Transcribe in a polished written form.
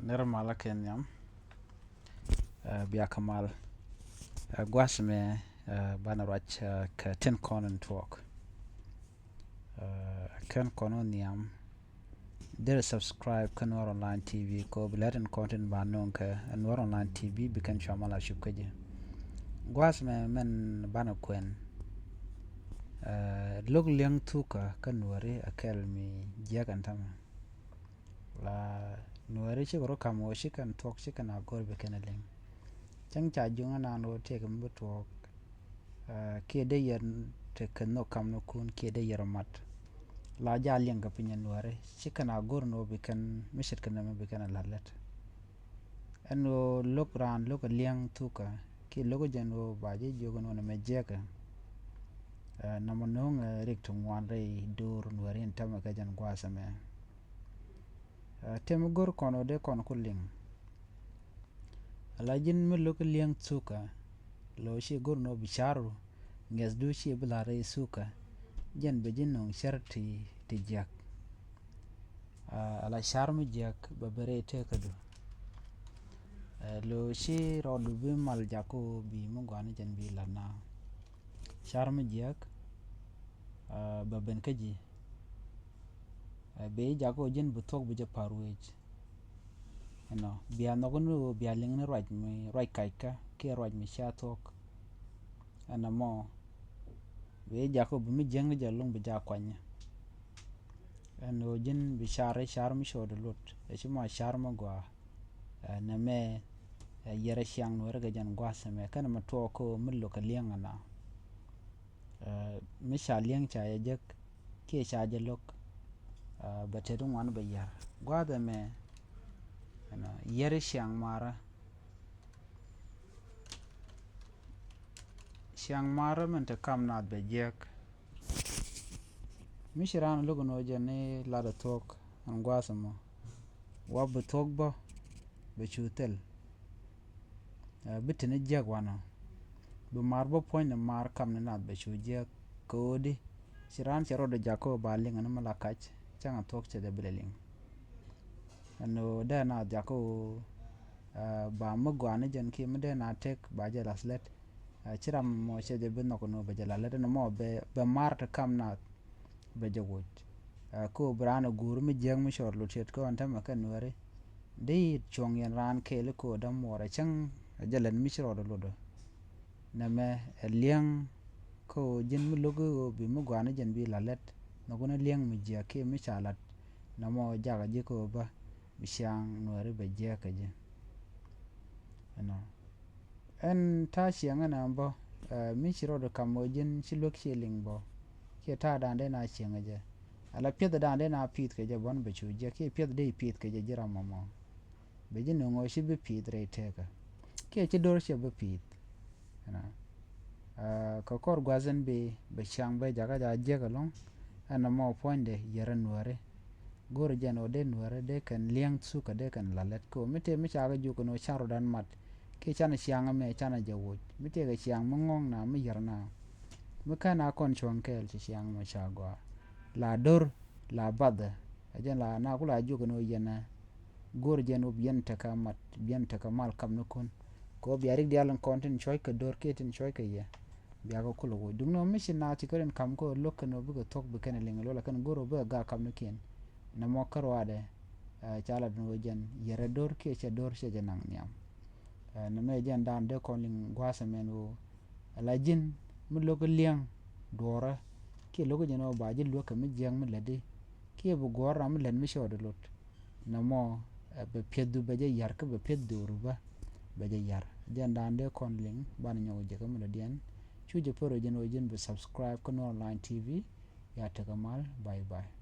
Nirmala Kenyam, Biakamal, Guasme, Banarach, Ten Conan Talk, Ken Cononium, there subscribe Kanor Online TV, ko Latin content Banonka, and Nor Online TV, Bekan Shamala Shukaji. Guasme men Banaquen, Log Liang Tuka, Kanwari, Akelmi, Jagantama. La nuare chi ro kamo shi kan talk shi kan agor be kenaling chang cha junga na no te kam bu talk ke de yer te kan no kam no kun ke de yer mat la ja leng ga pinya nuare shi kan agor no be kan mishit kan me be kan lalet eno lok ran lok liang tuka ke logo jeno ba je jogo no me jeka na mo no rik tu wan re dur nuare intama ka jan gwasa me temugor kono de kono kuling alajin mi lok liang tsuka lo shi gor no bisharu nges du shi blare suka jen bejin no sharti tijak ala sharmu jak babere te kadu lo shi rodu bi mal jako bi mungwan jen bi lana sharmu jak baben kaji be jako jen butok bu japarwej no bia nogunu bia lingni raj mi raj kaika ke raj mi shatok ana mo be jako bu mi jeng jalung bu jakwanya ano jen bi shar mi shodo lot e shima shar mo gwa na me yere shang no rega jan gwa same kana ma to ko millo ka liang ana mi sha liang cha ye jek ke sha je lok batedun wan bayar gwa da me ana yere shang mara men te kam na be jek mishiran lugo no jene la da tok an gwasamo wa bu tok bo be chutel bitene jeg wana bu mar bo point mar kam na be chu jek kodi shiran chero de jako ba linga na malakach changa tok che de bleling ano da na jako ba magwana jen ki mede na tek ba je laslet chiram mo che de bin no be jala le no mo be mar ta kam na be jawoj ko brana gur mi jeng mi shor lu chet ko anta ma kan ware de chong yan ran ke le ko dam wora chang jalan mi shro do lodo na me liang ko jin mi logo bi mu gwana jen bi lalet no gona liang mi je ke mi chalat na mo jaga je ko ba bi shang ware be je ka je ano en ta shianga na bo mi shiro do kamojin shilok shiling bo ke ta dande na shianga je ala pye da dande na pit ke je bon be chu je ke pye de pit ke je jira momo be je no ngo shi be pit re te ka ke che dor she be pit ana ko kor gwazen be shang be jaga ja je ga long ana mo ponde yere nuare gor jeno de nuare de kan liang su ka de kan lalet ko mite mi cha ga ju ko no charo dan mat ke chana shianga me chana jawoj mite ga shiang mongong na mi yarna mukana kon chon kel chi shiang ma chagwa la dor la bad ajen la na kula ju no yena gor jeno bien ta ka mat bien ta ka mal kam no kon ko biarik dialan kontin choy ka dor ke tin choy ka ye bia ko kulo go dum no mission na ti karen kam ko lok no bu ko tok bu ken ling lo la kan goro bu ga kam no ken na mo karwade chala no jen yere dor ke che dor che janang nyam na me jen dan de koling gwasa menu alajin mu logo liang dora ke logo jeno ba je lo ka mi jeng mi lade ke bu gora mi len mi shodo lot na mo be pedu be je yar ka be pedu ruba be je yar jen dan de koling ban nyawo je ka mi ladien chuje poro jeno jen be subscribe ko online tv ya tagamal bye bye